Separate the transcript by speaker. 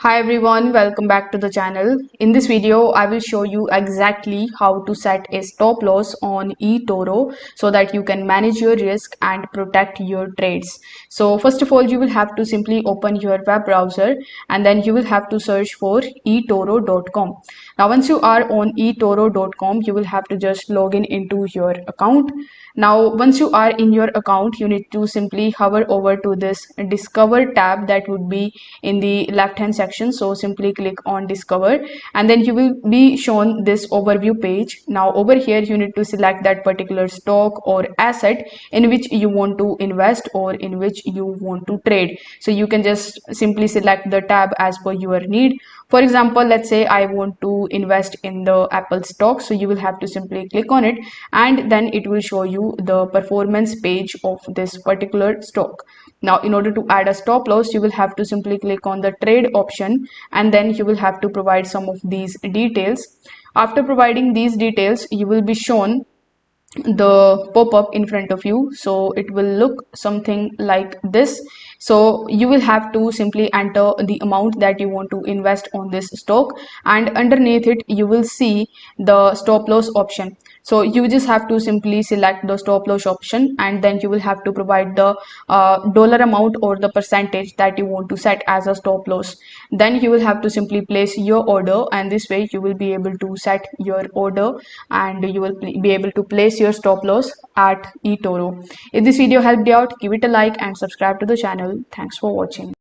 Speaker 1: Hi everyone, welcome back to the channel. In this video, I will show you exactly how to set a stop loss on Etoro so that you can manage your risk and protect your trades. So first of all, you will have to simply open your web browser and then you will have to search for etoro.com. Now once you are on etoro.com, you will have to just log in into your account. Now once you are in your account, you need to simply hover over to this discover tab that would be in the left hand section. So simply click on discover and then you will be shown this overview page. Now over here you need to select that particular stock or asset in which you want to invest or in which you want to trade. So you can just simply select the tab as per your need. For example, let's say I want to invest in the Apple stock, so you will have to simply click on it and then it will show you the performance page of this particular stock. Now in order to add a stop loss, you will have to simply click on the trade option and then you will have to provide some of these details. After providing these details, you will be shown the pop-up in front of you. So it will look something like this. So you will have to simply enter the amount that you want to invest on this stock, and underneath it you will see the stop loss option. So you just have to simply select the stop loss option and then you will have to provide the dollar amount or the percentage that you want to set as a stop loss. Then you will have to simply place your order, and this way you will be able to set your order and you will be able to place your stop loss at eToro. If this video helped you out, give it a like and subscribe to the channel. Thanks for watching.